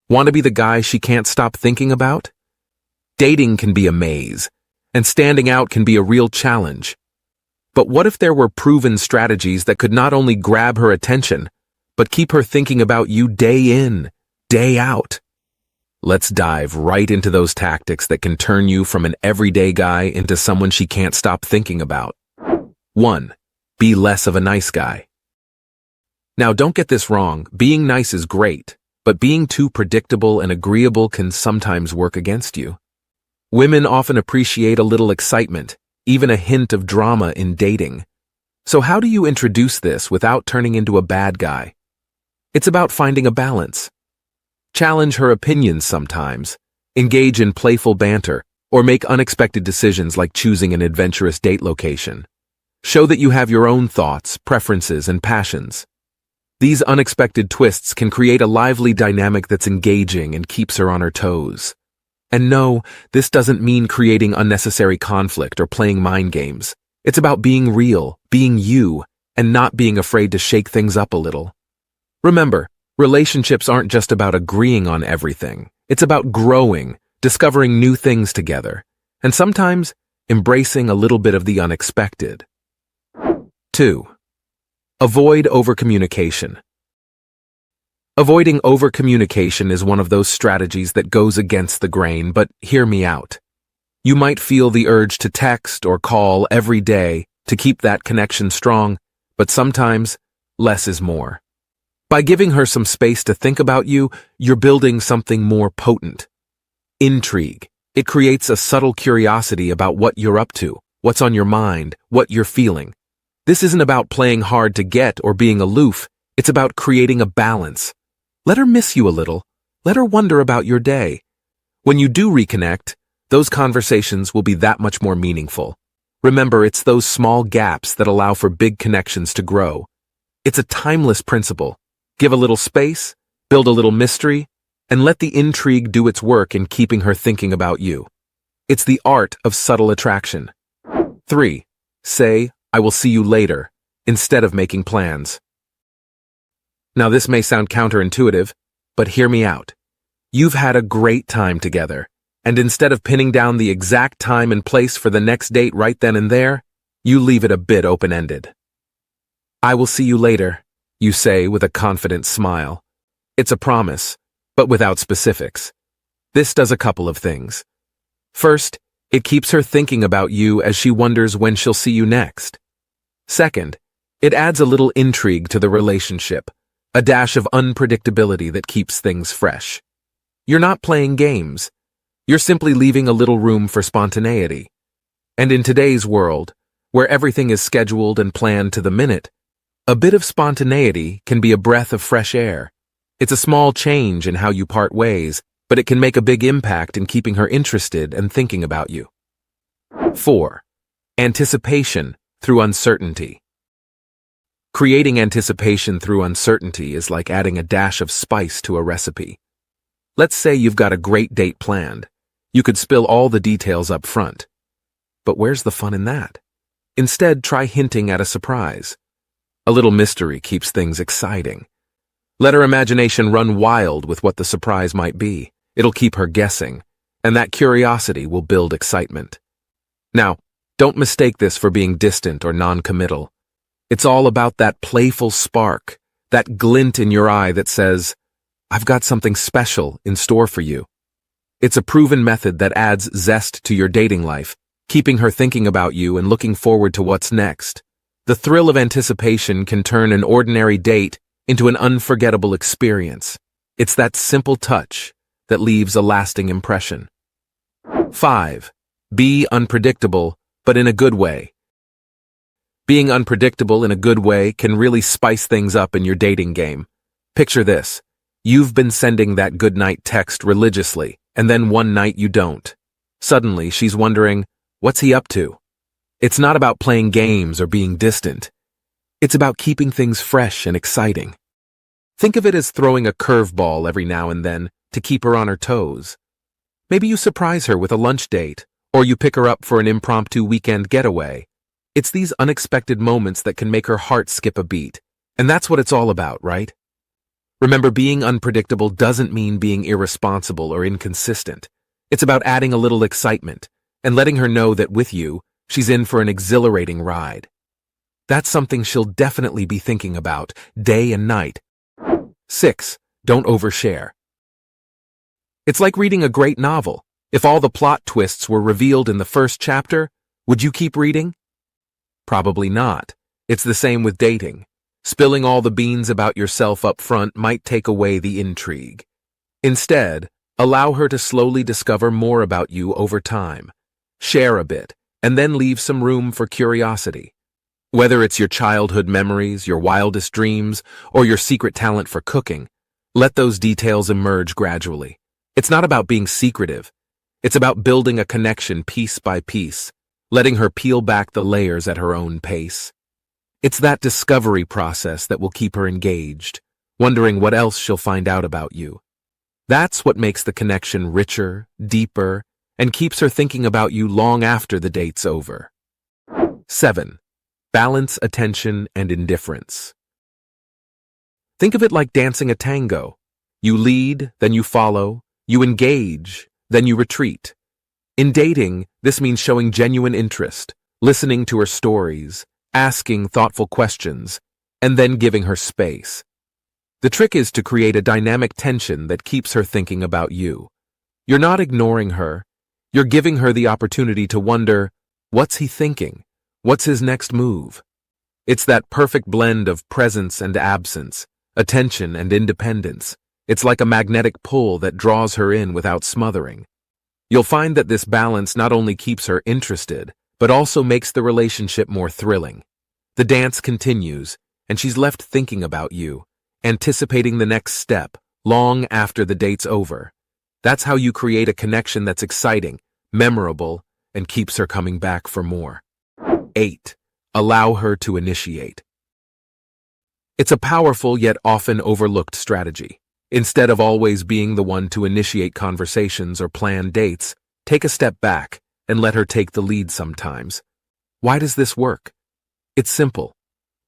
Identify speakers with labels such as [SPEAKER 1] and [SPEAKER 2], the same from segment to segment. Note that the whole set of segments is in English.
[SPEAKER 1] Want to be the guy she can't stop thinking about? Dating can be a maze, and standing out can be a real challenge. But what if there were proven strategies that could not only grab her attention, but keep her thinking about you day in, day out? Let's dive right into those tactics that can turn you from an everyday guy into someone she can't stop thinking about. 1. Be less of a nice guy. Now, don't get this wrong, being nice is great, but being too predictable and agreeable can sometimes work against you. Women often appreciate a little excitement, even a hint of drama in dating. So how do you introduce this without turning into a bad guy? It's about finding a balance. Challenge her opinions sometimes, engage in playful banter, or make unexpected decisions like choosing an adventurous date location. Show that you have your own thoughts, preferences, and passions. These unexpected twists can create a lively dynamic that's engaging and keeps her on her toes. And no, this doesn't mean creating unnecessary conflict or playing mind games. It's about being real, being you, and not being afraid to shake things up a little. Remember, relationships aren't just about agreeing on everything. It's about growing, discovering new things together, and sometimes embracing a little bit of the unexpected. 2. Avoid overcommunication. Avoiding overcommunication is one of those strategies that goes against the grain, but hear me out. You might feel the urge to text or call every day to keep that connection strong, but sometimes less is more. By giving her some space to think about you, you're building something more potent. Intrigue. It creates a subtle curiosity about what you're up to, what's on your mind, what you're feeling. This isn't about playing hard to get or being aloof. It's about creating a balance. Let her miss you a little. Let her wonder about your day. When you do reconnect, those conversations will be that much more meaningful. Remember, it's those small gaps that allow for big connections to grow. It's a timeless principle. Give a little space, build a little mystery, and let the intrigue do its work in keeping her thinking about you. It's the art of subtle attraction. 3. Say, "I will see you later," instead of making plans. Now, this may sound counterintuitive, but hear me out. You've had a great time together, and instead of pinning down the exact time and place for the next date right then and there, you leave it a bit open-ended. "I will see you later," you say with a confident smile. It's a promise, but without specifics. This does a couple of things. First, it keeps her thinking about you as she wonders when she'll see you next. Second, it adds a little intrigue to the relationship, a dash of unpredictability that keeps things fresh. You're not playing games. You're simply leaving a little room for spontaneity. And in today's world, where everything is scheduled and planned to the minute, a bit of spontaneity can be a breath of fresh air. It's a small change in how you part ways, but it can make a big impact in keeping her interested and thinking about you. 4. Anticipation through uncertainty. Creating anticipation through uncertainty is like adding a dash of spice to a recipe. Let's say you've got a great date planned. You could spill all the details up front. But where's the fun in that? Instead, try hinting at a surprise. A little mystery keeps things exciting. Let her imagination run wild with what the surprise might be. It'll keep her guessing, and that curiosity will build excitement. Now, don't mistake this for being distant or non-committal. It's all about that playful spark, that glint in your eye that says, "I've got something special in store for you." It's a proven method that adds zest to your dating life, keeping her thinking about you and looking forward to what's next. The thrill of anticipation can turn an ordinary date into an unforgettable experience. It's that simple touch that leaves a lasting impression. 5. Be unpredictable, but in a good way. Being unpredictable in a good way can really spice things up in your dating game. Picture this. You've been sending that goodnight text religiously, and then one night you don't. Suddenly, she's wondering, what's he up to? It's not about playing games or being distant. It's about keeping things fresh and exciting. Think of it as throwing a curveball every now and then to keep her on her toes. Maybe you surprise her with a lunch date, or you pick her up for an impromptu weekend getaway. It's these unexpected moments that can make her heart skip a beat, and that's what it's all about, right? Remember, being unpredictable doesn't mean being irresponsible or inconsistent. It's about adding a little excitement and letting her know that with you, she's in for an exhilarating ride. That's something she'll definitely be thinking about day and night. 6. Don't overshare. It's like reading a great novel. If all the plot twists were revealed in the first chapter, would you keep reading? Probably not. It's the same with dating. Spilling all the beans about yourself up front might take away the intrigue. Instead, allow her to slowly discover more about you over time. Share a bit, and then leave some room for curiosity. Whether it's your childhood memories, your wildest dreams, or your secret talent for cooking, let those details emerge gradually. It's not about being secretive. It's about building a connection piece by piece, letting her peel back the layers at her own pace. It's that discovery process that will keep her engaged, wondering what else she'll find out about you. That's what makes the connection richer, deeper, and keeps her thinking about you long after the date's over. 7. Balance attention and indifference. Think of it like dancing a tango. You lead, then you follow. You engage, then you retreat. In dating, this means showing genuine interest, listening to her stories, asking thoughtful questions, and then giving her space. The trick is to create a dynamic tension that keeps her thinking about you. You're not ignoring her. You're giving her the opportunity to wonder, what's he thinking? What's his next move? It's that perfect blend of presence and absence, attention and independence. It's like a magnetic pull that draws her in without smothering. You'll find that this balance not only keeps her interested, but also makes the relationship more thrilling. The dance continues, and she's left thinking about you, anticipating the next step, long after the date's over. That's how you create a connection that's exciting, memorable, and keeps her coming back for more. 8. Allow her to initiate. It's a powerful yet often overlooked strategy. Instead of always being the one to initiate conversations or plan dates, take a step back and let her take the lead sometimes. Why does this work? It's simple.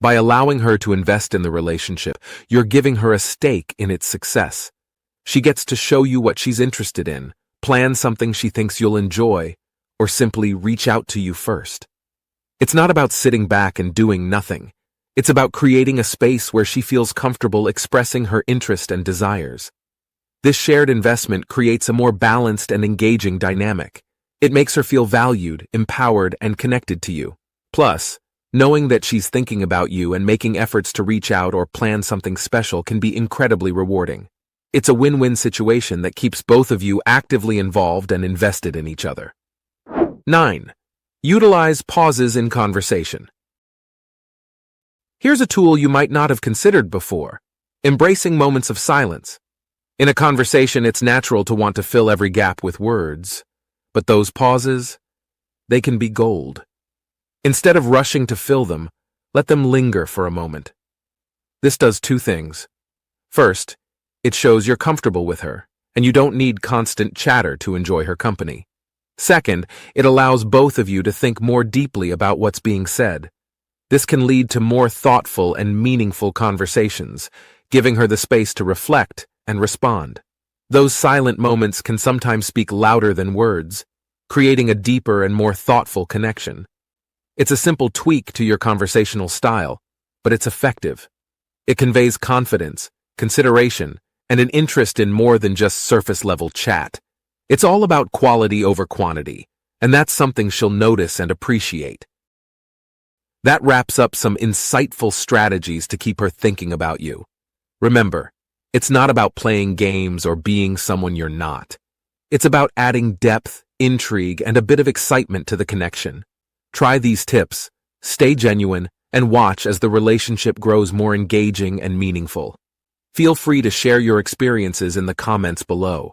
[SPEAKER 1] By allowing her to invest in the relationship, you're giving her a stake in its success. She gets to show you what she's interested in, plan something she thinks you'll enjoy, or simply reach out to you first. It's not about sitting back and doing nothing. It's about creating a space where she feels comfortable expressing her interest and desires. This shared investment creates a more balanced and engaging dynamic. It makes her feel valued, empowered, and connected to you. Plus, knowing that she's thinking about you and making efforts to reach out or plan something special can be incredibly rewarding. It's a win-win situation that keeps both of you actively involved and invested in each other. 9. Utilize pauses in conversation. Here's a tool you might not have considered before: embracing moments of silence. In a conversation, it's natural to want to fill every gap with words, but those pauses, they can be gold. Instead of rushing to fill them, let them linger for a moment. This does two things. First, it shows you're comfortable with her, and you don't need constant chatter to enjoy her company. Second, it allows both of you to think more deeply about what's being said. This can lead to more thoughtful and meaningful conversations, giving her the space to reflect and respond. Those silent moments can sometimes speak louder than words, creating a deeper and more thoughtful connection. It's a simple tweak to your conversational style, but it's effective. It conveys confidence, consideration, and an interest in more than just surface-level chat. It's all about quality over quantity, and that's something she'll notice and appreciate. That wraps up some insightful strategies to keep her thinking about you. Remember, it's not about playing games or being someone you're not. It's about adding depth, intrigue, and a bit of excitement to the connection. Try these tips, stay genuine, and watch as the relationship grows more engaging and meaningful. Feel free to share your experiences in the comments below.